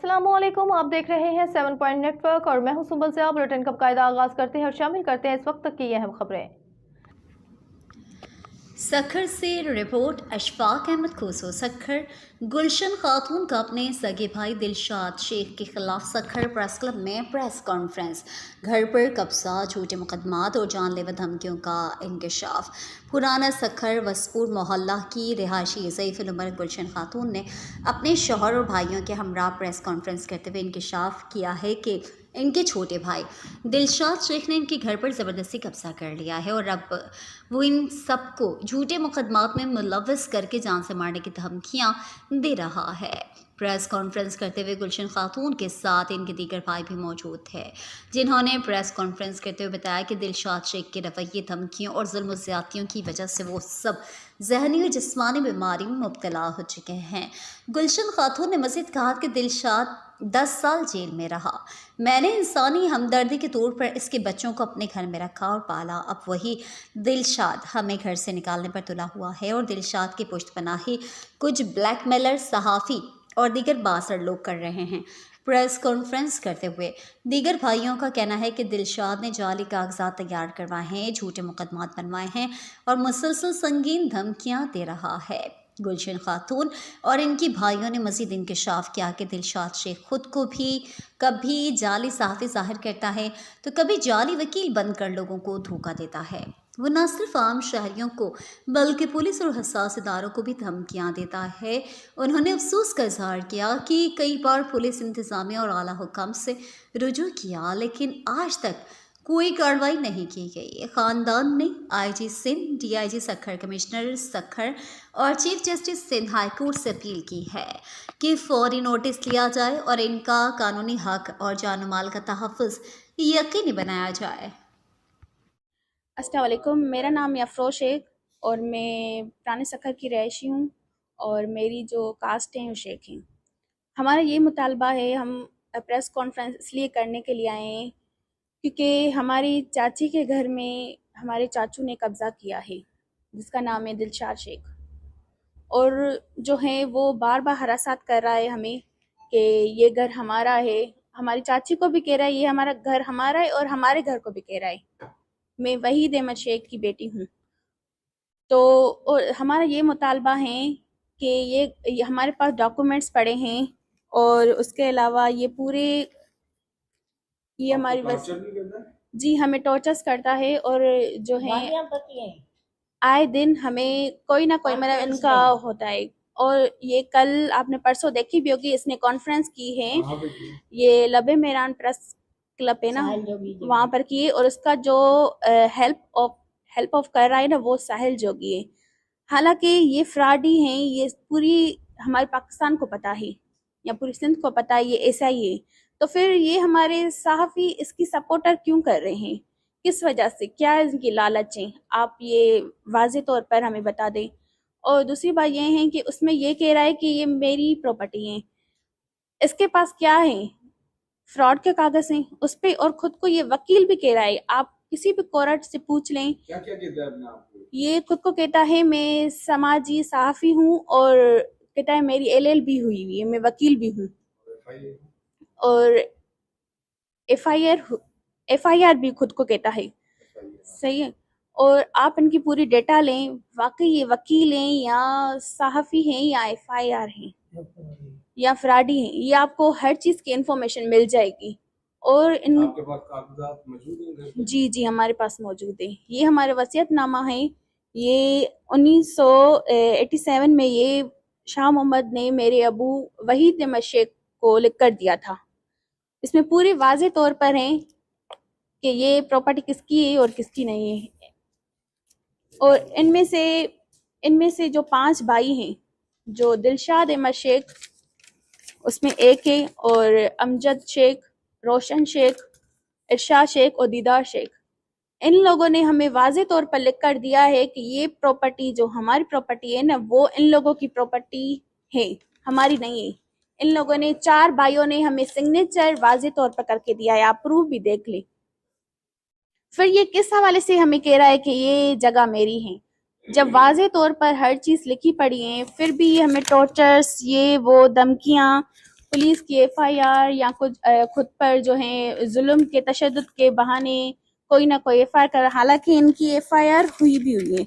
अस्सलामुअलैकुम, आप देख रहे हैं 7 पॉइंट नेटवर्क और मैं हूं सुबह से। आप बुलेटिन का कायदा आगाज करते हैं और शामिल करते हैं इस वक्त तक की अहम खबरें। सखर से रिपोर्ट अशफाक अहमद खोसो। सखर गुलशन खातून का अपने सगे भाई दिलशाद शेख के खिलाफ सखर प्रेस क्लब में प्रेस कॉन्फ्रेंस। घर पर कब्जा, झूठे मुकदमात और जानलेवा धमकियों का इंकशाफ। पुराना सखर वसपुर मोहल्ला की रिहायशी ज़ईफ़ुल उमर गुलशन खातून ने अपने शौहर और भाइयों के हमरा प्रेस कॉन्फ्रेंस करते हुए इंकशाफ किया है कि इनके छोटे भाई दिलशाद शेख ने इनके घर पर ज़बरदस्ती कब्जा कर लिया है और अब वो इन सबको झूठे मुकदमात में मुलव्वस करके जान से मारने की धमकियां दे रहा है। प्रेस कॉन्फ्रेंस करते हुए गुलशन खातून के साथ इनके दीगर भाई भी मौजूद थे, जिन्होंने प्रेस कॉन्फ्रेंस करते हुए बताया कि दिलशाद शेख के रवैये, धमकियों और जुल्म ज़्यादतियों की वजह से वो सब जहनी और जिस्मानी बीमारी में मुब्तला हो चुके हैं। गुलशन खातून ने मज़ीद कहा कि दिलशाद 10 साल जेल में रहा। मैंने इंसानी हमदर्दी के तौर पर इसके बच्चों को अपने घर में रखा और पाला। अब वही दिलशाद हमें घर से निकालने पर तुला हुआ है और दिलशाद की पुश्तपनाही कुछ ब्लैकमेलर, सहाफ़ी और दीगर बासर लोग कर रहे हैं। प्रेस कॉन्फ्रेंस करते हुए दीगर भाइयों का कहना है कि दिलशाद ने जाली कागजात तैयार करवाए हैं, झूठे मुकदमात बनवाए हैं और मुसलसल संगीन धमकियां दे रहा है। गुलशन खातून और इनकी भाइयों ने मज़ीद इंकशाफ किया कि दिलशाद शेख खुद को भी कभी जाली सहाफ़ी जाहिर करता है तो कभी जाली वकील बनकर लोगों को धोखा देता है। वो न सिर्फ आम शहरियों को बल्कि पुलिस और हसास इदारों को भी धमकियां देता है। उन्होंने अफसोस का इजहार किया कि कई बार पुलिस इंतज़ामिया और आला हुकाम से रुजू किया लेकिन आज तक कोई कार्रवाई नहीं की गई। ख़ानदान ने IG Sindh, DIG Sukkur, commissioner Sukkur और chief justice Sindh high court से अपील की है कि फौरी नोटिस लिया जाए और इनका कानूनी हक और जान माल का तहफ़्फ़ुज़ यकीनी बनाया जाए। अस्सलाम वालेकुम, मेरा नाम अफरोज़ शेख और मैं पुराने सखर की रहायशी हूँ और मेरी जो कास्ट हैं वो शेख हैं। हमारा ये मुतालबा है, हम प्रेस कॉन्फ्रेंस इसलिए करने के लिए आए हैं क्योंकि हमारी चाची के घर में हमारे चाचू ने कब्ज़ा किया है जिसका नाम है दिलशाद शेख, और जो है वो बार बार हरासात कर रहा है हमें कि ये घर हमारा है। हमारी चाची को भी कह रहा है ये हमारा घर हमारा है और हमारे घर को भी कह रहा है। मैं वहीद अहमद शेख की बेटी हूँ। तो और हमारा ये मुतालबा है कि ये हमारे पास डॉक्यूमेंट्स पड़े हैं और उसके अलावा ये पूरे ये हमारी जी हमें टॉर्चर्स करता है और जो है आए दिन हमें कोई ना कोई मतलब इनका होता है। और ये कल आपने परसों देखी भी होगी, इसने कॉन्फ्रेंस की है, ये लबे मेरान प्रेस क्लब है ना, वहाँ पर की है और उसका जो हेल्प ऑफ कर रहा है ना वो साहिल जोगी है। हालांकि ये फ्रॉडी हैं, ये पूरी हमारे पाकिस्तान को पता है या पूरी सिंध को पता है ये ऐसा ही है। तो फिर ये हमारे सहाफ़ी इसकी सपोर्टर क्यों कर रहे हैं, किस वजह से, क्या है इनकी लालचें, आप ये वाज़े तौर पर हमें बता दें। और दूसरी बात ये है कि उसमें ये कह रहा है कि ये मेरी प्रॉपर्टी है, इसके पास क्या है, फ्रॉड के कागज हैं उस पर, और खुद को ये वकील भी कह रहा है। आप किसी भी कोर्ट से पूछ लें, क्या क्या कहता है अपने आप को? ये खुद को कहता है मैं समाजी सहाफ़ी हूँ और कहता है मेरी LLB हुई है, मैं वकील भी हूँ और FIR भी खुद को कहता है। सही है। और आप इनकी पूरी डेटा लें, वाकई ये वकील हैं या सहाफ़ी हैं या FIR हैं या फ्रॉडी हैं, ये आपको हर चीज़ की इंफॉर्मेशन मिल जाएगी। और इन आपके पास कागजात मौजूद हैं? जी जी हमारे पास मौजूद है। ये हमारा वसीयतनामा है, ये 1987 में ये शाह मोहम्मद ने मेरे अबू वहीद अहमद शेख को लिख कर दिया था। इसमें पूरे वाज़े तौर पर है कि ये प्रॉपर्टी किसकी है और किसकी नहीं है। और इनमें से जो 5 भाई हैं, जो दिलशाद अहमद शेख उसमें एक है, और अमजद शेख, रोशन शेख, इरशाद शेख और दीदार शेख, इन लोगों ने हमें वाज़े तौर पर लिख कर दिया है कि ये प्रॉपर्टी जो हमारी प्रॉपर्टी है ना वो इन लोगों की प्रॉपर्टी है, हमारी नहीं है। इन लोगों ने 4 भाइयों ने हमें सिग्नेचर वाज़े तौर पर करके दिया है, आप प्रूफ भी देख लें। फिर ये किस हवाले से हमें कह रहा है कि ये जगह मेरी है, जब वाज़े तौर पर हर चीज़ लिखी पड़ी है, फिर भी ये हमें टॉर्चर्स, ये वो धमकियाँ पुलिस की एफआईआर या कुछ खुद पर जो है जुल्म के तशद्दुद के बहाने कोई ना कोई एफआईआर कर, हालांकि इनकी एफआईआर हुई भी हुई है।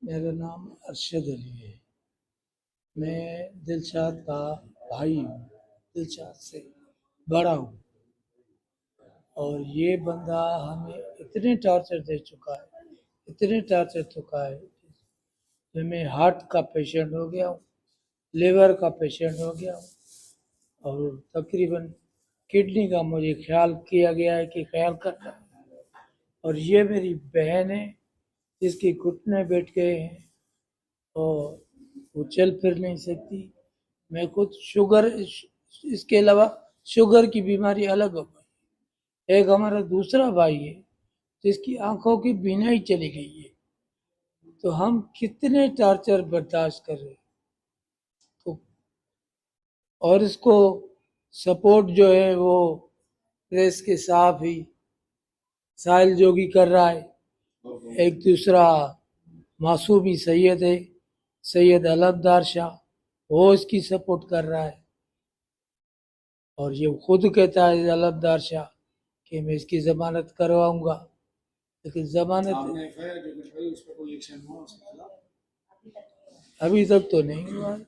मेरा नाम अरशद अली है। मैं दिलशाद का भाई हूँ, दिलशाद से बड़ा हूँ। और ये बंदा हमें इतने टॉर्चर दे चुका है, इतने टॉर्चर चुका है कि मैं हार्ट का पेशेंट हो गया हूँ, लिवर का पेशेंट हो गया हूँ, और तकरीबन किडनी का मुझे ख्याल किया गया है कि ख्याल करना है। और ये मेरी बहन है जिसके घुटने बैठ गए हैं और वो चल फिर नहीं सकती। मैं खुद शुगर, इसके अलावा शुगर की बीमारी अलग हो गई। एक हमारा दूसरा भाई है जिसकी आंखों की बीनाई चली गई है। तो हम कितने टॉर्चर बर्दाश्त कर रहे हैं। तो और इसको सपोर्ट जो है वो प्रेस के साथ ही साहिल जोगी कर रहा है। एक दूसरा मासूमी सैयद है, सैयद अलमदार शाह, वो इसकी सपोर्ट कर रहा है। और ये खुद कहता है अलमदार शाह कि मैं इसकी जमानत करवाऊंगा, लेकिन जमानत अभी तक तो नहीं हुआ है।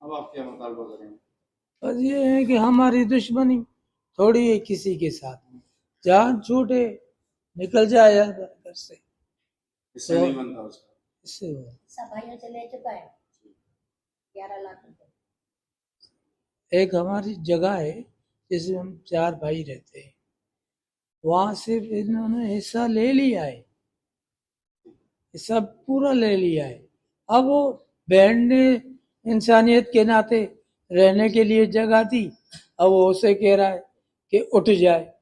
अब आप क्या मुतालबा करेंगे? बस ये है कि हमारी दुश्मनी थोड़ी है किसी के साथ, जान छूटे निकल जाए यार घर से, इससे नहीं बनता उसका। इससे हो। सफाइयाँ चले चुका है 11 लाख रुपए। एक हमारी जगह है जिसमें हम 4 भाई रहते हैं, वहां से इन्होंने हिस्सा ले लिया है, हिस्सा पूरा ले लिया है। अब वो बहन ने इंसानियत के नाते रहने के लिए जगह दी, अब वो उसे कह रहा है कि उठ जाए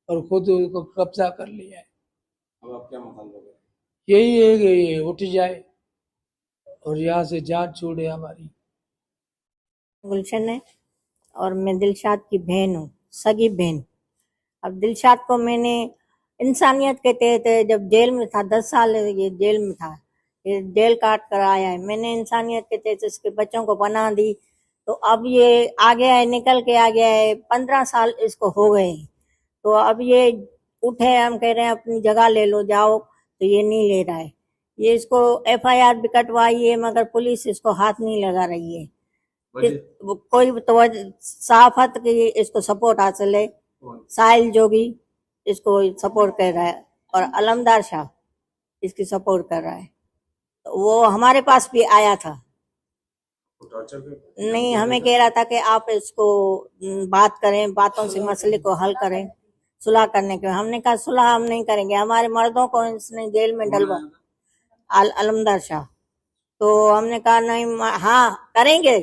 और खुद उसको कब्जा कर लिया है। अब आप क्या मुतालबा करेंगे? यही है कि ये उठ जाए और यहाँ से जान छोड़े हमारी। गुलशन है और मैं दिलशाद की बहन हूँ, सगी बहन। अब दिलशाद को मैंने इंसानियत के तहत जब जेल में था, 10 साल ये जेल में था, ये जेल काट कर आया है, मैंने इंसानियत के तहत इसके बच्चों को पनाह दी। तो अब ये आ गया है, निकल के आ गया है, 15 साल इसको हो गए हैं। तो अब ये उठे, हम कह रहे हैं अपनी जगह ले लो जाओ, तो ये नहीं ले रहा है। ये इसको एफआईआर भी कटवाई है मगर पुलिस इसको हाथ नहीं लगा रही है। कोई तो साफत की इसको सपोर्ट हासिल है, साहिल जोगी इसको सपोर्ट कर रहा है और अलमदार शाह इसकी सपोर्ट कर रहा है। तो वो हमारे पास भी आया था, नहीं हमें कह रहा था कि आप इसको बात करें, बातों से मसले को हल करें, सुलह करने के। हमने कहा सुलह हम नहीं करेंगे, हमारे मर्दों को इसने जेल में डलवा, अलमदार शाह। तो हमने कहा नहीं, हाँ करेंगे,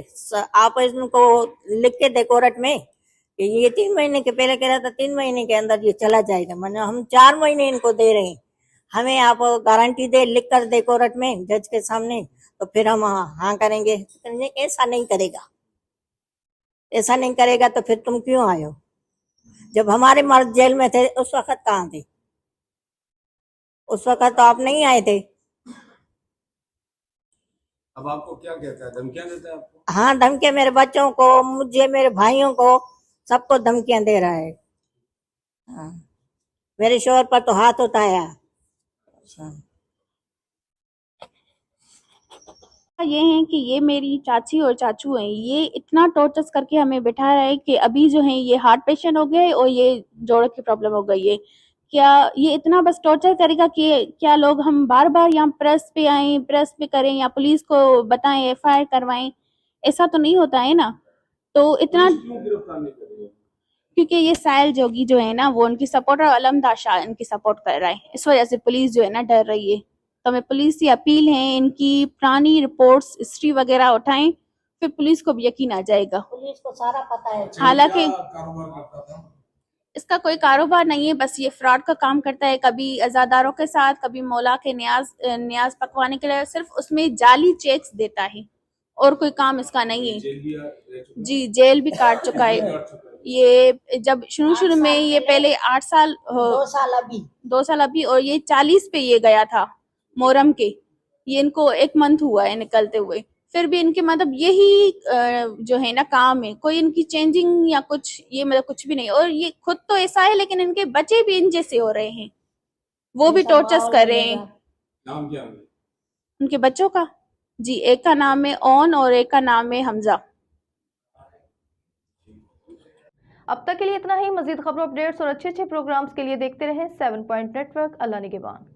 आप इनको लिख के दे कोर्ट में कि ये 3 महीने के, पहले कह रहा था 3 महीने के अंदर ये चला जाएगा। मैंने हम 4 महीने इनको दे रहे हैं, हमें आप गारंटी दे, लिख कर दे कोर्ट में जज के सामने, तो फिर हम हाँ करेंगे। ऐसा नहीं करेगा, ऐसा नहीं करेगा तो फिर तुम क्यों आए हो? जब हमारे मर्द जेल में थे उस वक्त कहाँ थे? उस वक्त तो आप नहीं आए थे। अब आपको क्या कहता है, धमकियां देता है आपको? हाँ धमकियां, मेरे बच्चों को, मुझे, मेरे भाइयों को, सबको धमकियां दे रहा है। हाँ, मेरे शोहर पर तो हाथ उठाया। ये है कि ये मेरी चाची और चाचू हैं, ये इतना टॉर्चर करके हमें बैठा रहा है कि अभी जो है ये हार्ट पेशेंट हो गए और ये जोड़ की प्रॉब्लम हो गई है। क्या ये इतना बस टॉर्चर करेगा कि क्या लोग हम बार बार यहाँ प्रेस पे आए, प्रेस पे करें या पुलिस को बताएं, एफआईआर करवाएं? ऐसा तो नहीं होता है ना। तो इतना क्यों गिरफ्तार नहीं कर रही है? क्योंकि ये साहिल जोगी जो है ना वो उनकी सपोर्ट, और अलमदार शाह इनकी सपोर्ट कर रहा है, इस वजह से पुलिस जो है ना डर रही है। तो हमें पुलिस से अपील है, इनकी पुरानी रिपोर्ट्स, हिस्ट्री वगैरह उठाएं, फिर पुलिस को भी यकीन आ जाएगा। पुलिस को सारा पता है। हालांकि कारोबार करता था? इसका कोई कारोबार नहीं है, बस ये फ्रॉड का काम करता है, कभी अजादारों के साथ, कभी मौला के न्याज पकवाने के लिए सिर्फ उसमें जाली चेक्स देता है, और कोई काम इसका नहीं है। जेल भी रह चुका जी जेल भी काट चुका है। ये जब शुरू में ये पहले 8 साल 2 साल अभी 2 साल अभी, और ये 40 पे ये गया था मोहरम के, ये इनको 1 मंथ हुआ है निकलते हुए। फिर भी इनके मतलब यही जो है ना काम है, कोई इनकी चेंजिंग या कुछ ये मतलब कुछ भी नहीं। और ये खुद तो ऐसा है लेकिन इनके बच्चे भी इन जैसे हो रहे हैं, वो भी ऐसा टॉर्चर्स माहौल कर रहे हैं बनेगा। नाम क्या है उनका? उनके बच्चों का। जी, एक का नाम है ओन और एक का नाम है हमजा। अब तक के लिए इतना ही। मजीद खबरों, अपडेट्स और अच्छे अच्छे प्रोग्राम्स के लिए देखते रहें 7 पॉइंट नेटवर्क। अल्लाह निगहबान।